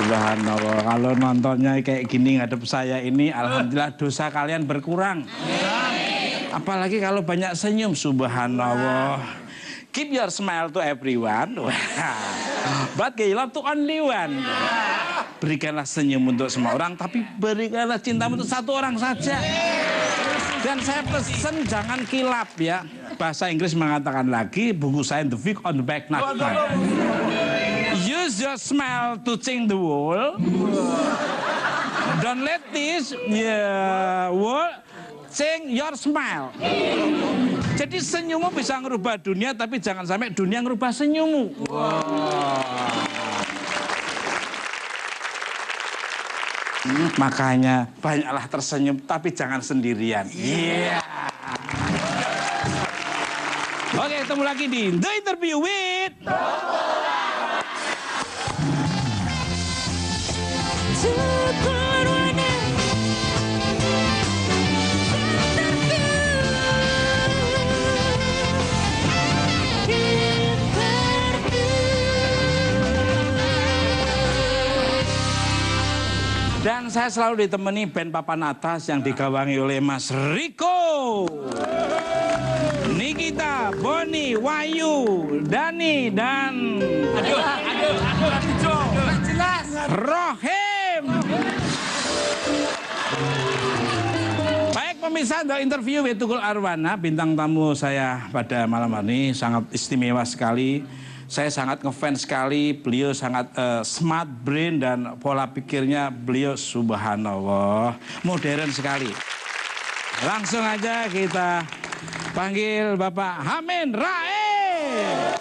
Subhanallah, kalau nontonnya kayak gini ngadep saya ini, alhamdulillah dosa kalian berkurang. Apalagi kalau banyak senyum, subhanallah. Keep your smile to everyone, but give love to only one. Berikanlah senyum untuk semua orang, tapi berikanlah cinta untuk satu orang saja. Dan saya pesen jangan kilap ya. Bahasa Inggris mengatakan lagi, buku scientific on the back not mine. Use your smile to change the world. Don't let this world change your smile. Jadi senyummu bisa ngerubah dunia, tapi jangan sampai dunia ngerubah senyummu. Makanya banyaklah tersenyum, tapi jangan sendirian. Oke, ketemu lagi di The Interview with dan saya selalu ditemani band papan atas yang digawangi oleh Mas Riko, Nikita, Boni, Wahyu, Dani, dan Rohim. Baik pemirsa, The Interview with Tukul Arwana, bintang tamu saya pada malam hari ini sangat istimewa sekali. Saya sangat ngefans sekali, beliau sangat smart brain dan pola pikirnya beliau subhanallah modern sekali. Langsung aja kita panggil Bapak Hamid Rais.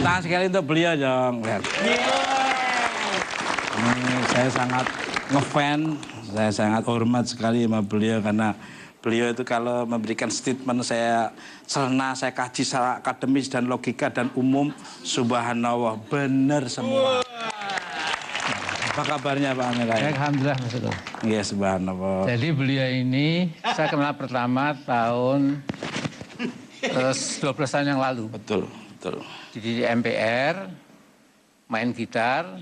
Tangan sekali untuk beliau dong. Ini saya sangat ngefans, saya sangat hormat sekali sama beliau karena beliau itu kalau memberikan statement saya cerna, saya kaji secara akademis dan logika dan umum, subhanallah benar semua. Apa kabarnya Pak Hamid Rais? Alhamdulillah Mas Eko. Iya subhanallah. Jadi beliau ini saya kenal pertama tahun 12 tahun yang lalu. Betul, betul. Di MPR, main gitar,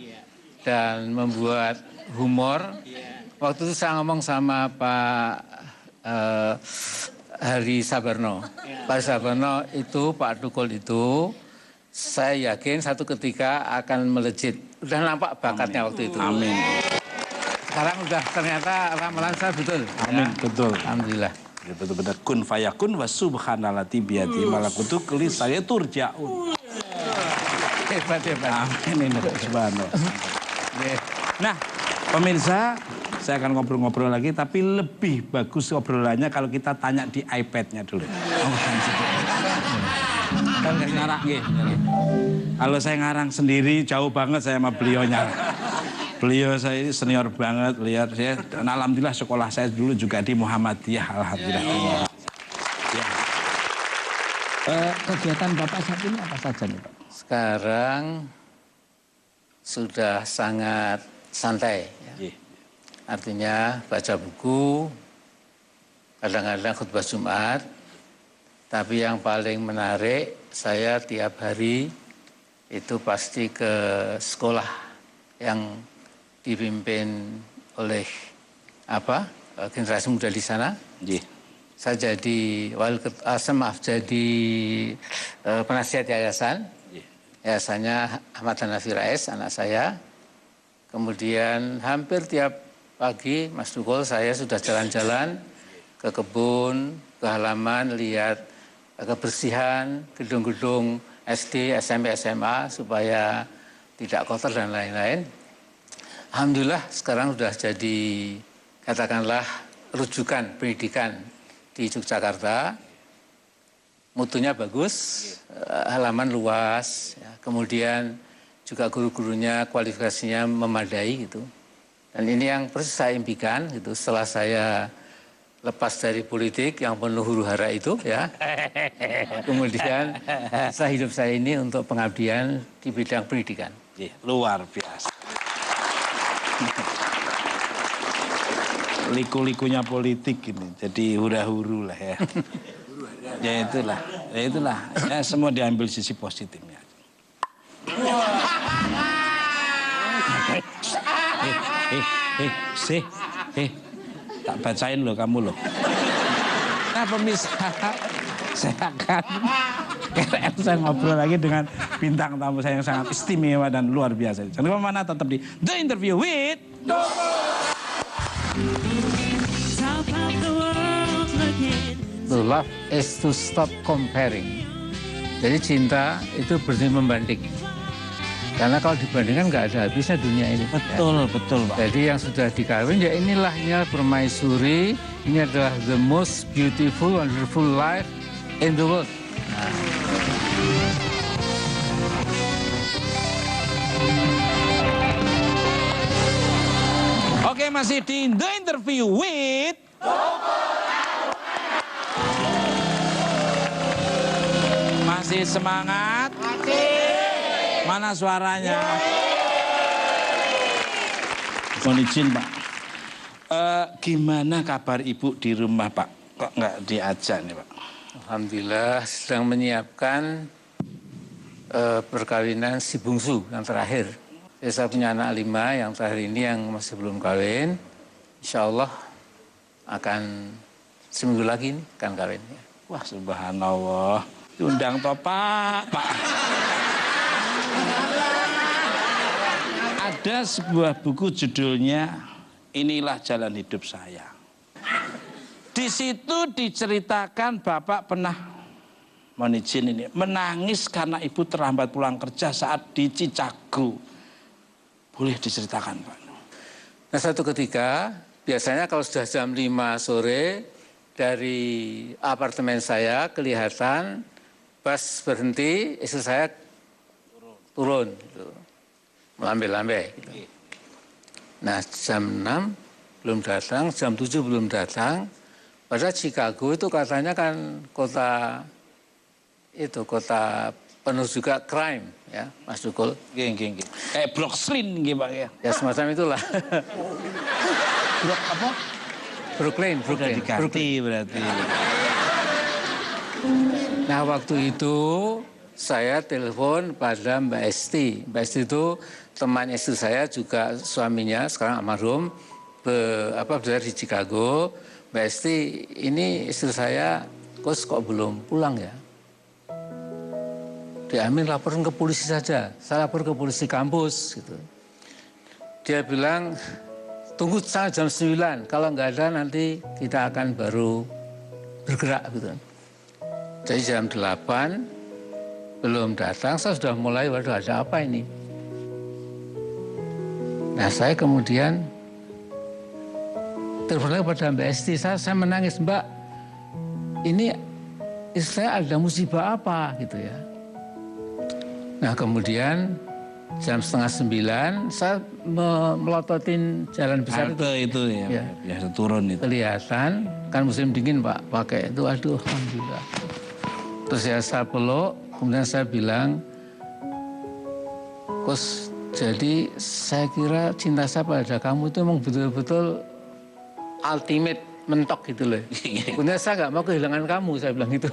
dan membuat humor. Waktu itu saya ngomong sama Pak Hari Sabarno. Pak Sabarno itu, Pak Tukul itu, saya yakin satu ketika akan melejit. Udah nampak bakatnya waktu itu. Amin. Sekarang udah ternyata ramalan saya betul. Amin, ya. betul. Alhamdulillah. Ya, betul-betul kun fayakun wa subhanallati biyadi malakutu kuli saya turja'un. Hebat. Amin, subhanallah. Nah, pemirsa, saya akan ngobrol-ngobrol lagi, tapi lebih bagus ngobrolannya kalau kita tanya di iPad-nya dulu. Kalau saya ngarang sendiri, jauh banget saya sama beliaunya. Beliau saya ini senior banget, lihat saya. Dan alhamdulillah sekolah saya dulu juga di Muhammadiyah, alhamdulillah. Ya. Kegiatan Bapak saat ini apa saja nih Pak? Sekarang sudah sangat santai. Ya. Artinya baca buku, kadang-kadang khutbah Jumat. Tapi yang paling menarik, saya tiap hari itu pasti ke sekolah yang dipimpin oleh generasi muda di sana. Saya jadi jadi penasihat yayasan. Yayasannya Ahmad Hanafi Rais, anak saya. Kemudian hampir tiap pagi, Mas Tukul, saya sudah jalan-jalan ke kebun, ke halaman, lihat kebersihan gedung-gedung SD, SMP, SMA supaya tidak kotor dan lain-lain. Alhamdulillah sekarang sudah jadi katakanlah rujukan pendidikan di Yogyakarta. Mutunya bagus, halaman luas, ya. Kemudian juga guru-gurunya kualifikasinya memadai gitu. Dan ini yang persis saya impikan gitu setelah saya lepas dari politik yang penuh huru-hara itu ya. Kemudian sisa hidup saya ini untuk pengabdian di bidang pendidikan. Luar biasa. Liku-likunya politik ini, jadi hura-huru lah ya. Ya itulah. Ya semua diambil sisi positifnya. Tak bacain loh kamu loh. Nah pemirsa, saya akan saya ngobrol lagi dengan bintang tamu saya yang sangat istimewa dan luar biasa. Jangan kemana-mana, tetap di The Interview with To love is to stop comparing. Jadi cinta itu berhenti membanding. Karena kalau dibandingkan nggak ada habisnya dunia ini. Betul Pak. Jadi yang sudah dikawin ya inilah permaisuri. Ini adalah the most beautiful, wonderful life in the world. Oke, masih di The Interview with masih semangat? Mana suaranya? Mohon izin Pak. Gimana kabar Ibu di rumah Pak? Kok nggak diajak nih Pak? Alhamdulillah sedang menyiapkan perkawinan si bungsu yang terakhir. Saya punya anak 5 yang terakhir ini yang masih belum kawin. Insya Allah akan seminggu lagi nih akan kawin. Wah subhanallah. Diundang toh Pak. Ada sebuah buku judulnya Inilah Jalan Hidup Saya. Di situ diceritakan Bapak pernah mohon izin ini menangis karena ibu terlambat pulang kerja saat di Chicago. Boleh diceritakan Pak? Nah satu ketika biasanya kalau sudah jam 5 sore dari apartemen saya kelihatan bus berhenti, istri saya turun gitu. Melambai-lambai gitu. Nah jam 6 belum datang, jam 7 belum datang. Padahal Chicago itu katanya kan kota penuh juga crime ya, Mas Dukul. Geng. Kayak Brooklyn gitu Pak ya. Ya semacam itulah. Apa? Brooklyn. Diganti berarti. Nah waktu itu saya telepon pada Mbak Esti. Mbak Esti itu teman istri saya juga suaminya sekarang almarhum belajar di Chicago. Mbak Esti ini istri saya kok belum pulang ya? Diambil laporan ke polisi saja. Saya lapor ke polisi kampus gitu. Dia bilang tunggu sampai jam 9. Kalau nggak ada nanti kita akan baru bergerak gitu. Jadi jam 8 belum datang, saya sudah mulai, waduh ada apa ini? Nah saya kemudian telepon lagi pada Mbak Esti, saya menangis, Mbak, ini istri saya ada musibah apa gitu ya. Nah kemudian jam 8:30 saya melototin jalan besar itu ya, biasa turun itu. Kelihatan kan musim dingin Pak, pakai itu, aduh alhamdulillah. Terus ya saya peluk, kemudian saya bilang, Kus, jadi saya kira cinta saya pada kamu itu memang betul-betul ultimate, mentok gitu loh. Kemudian saya nggak mau kehilangan kamu, saya bilang gitu.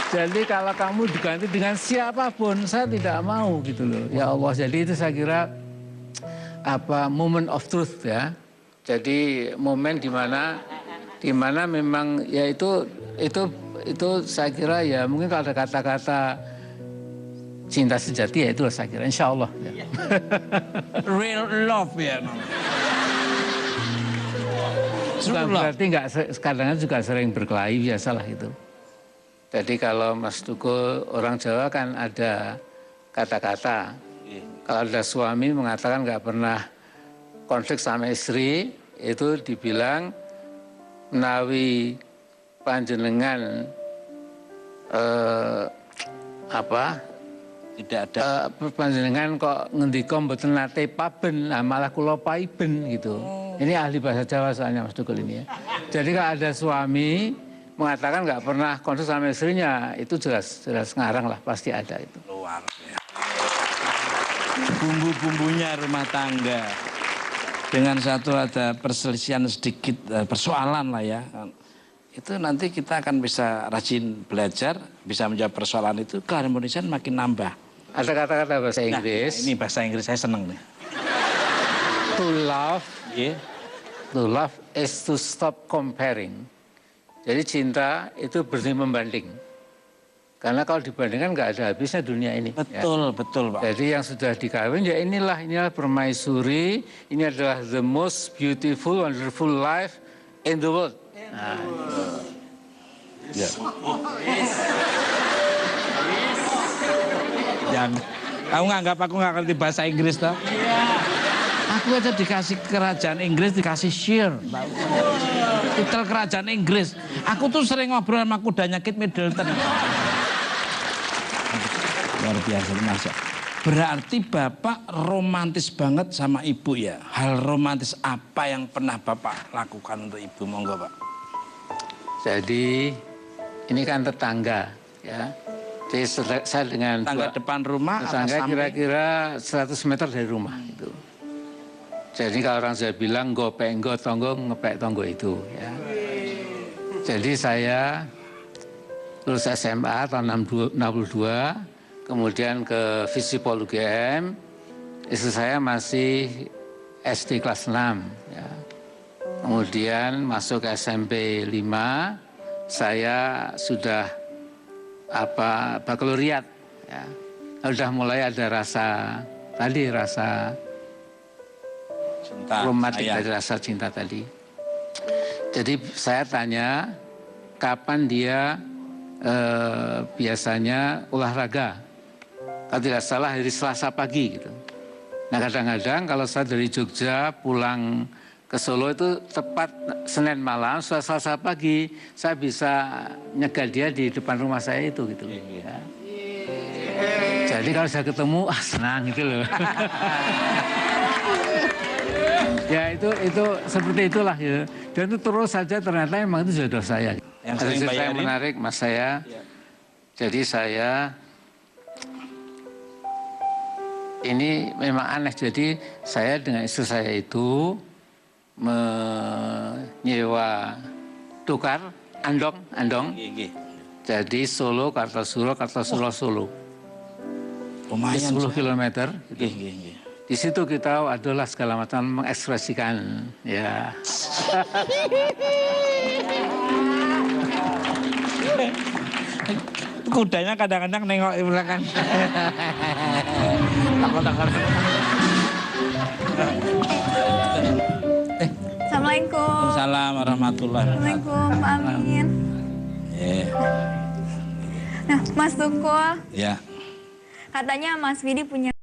Jadi kalau kamu diganti dengan siapapun, saya tidak mau gitu loh. Ya Allah, jadi itu saya kira moment of truth ya. Jadi momen di mana memang ya itu saya kira ya mungkin kalau ada kata-kata cinta sejati ya itulah saya kira, insya Allah. Ya. Real love ya. Bukan berarti nggak, kadang juga sering berkelahi, biasalah itu. Jadi kalau Mas Tukul, orang Jawa kan ada kata-kata. Kalau ada suami mengatakan nggak pernah konflik sama istri, itu dibilang menawi panjenengan tidak ada panjenengan kok ngendika mboten nate paben, malah kula paiben gitu. Ini ahli bahasa Jawa soalnya Mas Tukul ini ya. Jadi kalau ada suami mengatakan nggak pernah konsul sama istrinya, itu jelas ngarang lah, pasti ada itu. Luar biasa. Bumbu-bumbunya rumah tangga. Dengan satu ada perselisihan sedikit, persoalan lah ya. Itu nanti kita akan bisa rajin belajar, bisa menjawab persoalan itu, keharmonisan makin nambah. Ada kata-kata bahasa Inggris. Nah, ini bahasa Inggris saya seneng nih. To love, Yeah. to love is to stop comparing. Jadi cinta itu berhenti membanding. Karena kalau dibandingkan nggak ada habisnya dunia ini. Betul, betul Pak. Jadi yang sudah dikawin ya inilah permaisuri. Ini adalah the most beautiful, wonderful life in the world. Nah, Ya. Jangan. Kamu nganggap aku nggak ngerti bahasa Inggris toh? Aku aja dikasih kerajaan Inggris, dikasih share. Titel kerajaan Inggris. Aku tuh sering ngobrol sama kudanya Kate Middleton. Luar biasa Mas. Berarti Bapak romantis banget sama Ibu ya? Hal romantis apa yang pernah Bapak lakukan untuk Ibu? Monggo Pak. jadi ini kan tetangga ya. Jadi saya dengan Tangga depan rumah atau tetangga samping? kira-kira 100 meter dari rumah itu. Jadi kalau orang saya bilang gopek tonggo ngepek tonggo itu ya. Jadi saya lulus SMA tahun 62, kemudian ke Visipol UGM. Istri saya masih SD kelas 6 ya. Kemudian masuk ke SMP 5, saya sudah bakaloriat ya. Sudah mulai ada rasa Cinta, romantis sayang. dari rasa cinta tadi. Jadi saya tanya kapan dia biasanya olahraga. Kalau tidak salah hari Selasa pagi gitu. Nah kadang-kadang kalau saya dari Jogja pulang ke Solo itu tepat Senin malam, Selasa pagi saya bisa nyegat dia di depan rumah saya itu gitu. Ya. Jadi kalau saya ketemu senang gitu loh. Ya itu seperti itulah ya. Dan itu terus saja ternyata memang itu jodoh saya. Yang Ada sering cerita yang bayarin? menarik mas saya. Ya. Jadi saya ini memang aneh. Jadi saya dengan istri saya itu menyewa tukar andong. Gigi. Jadi Solo, Kartosuro, Solo. Lumayan. 10 km. Gigi. Di situ kita adalah segala macam mengekspresikan ya. Kudanya kadang-kadang nengok di belakang. Takut. Assalamualaikum. Waalaikumsalam warahmatullahi wabarakatuh. Assalamualaikum, Pak Amin. Nah, Mas Tukul, Ya. katanya Mas Widi punya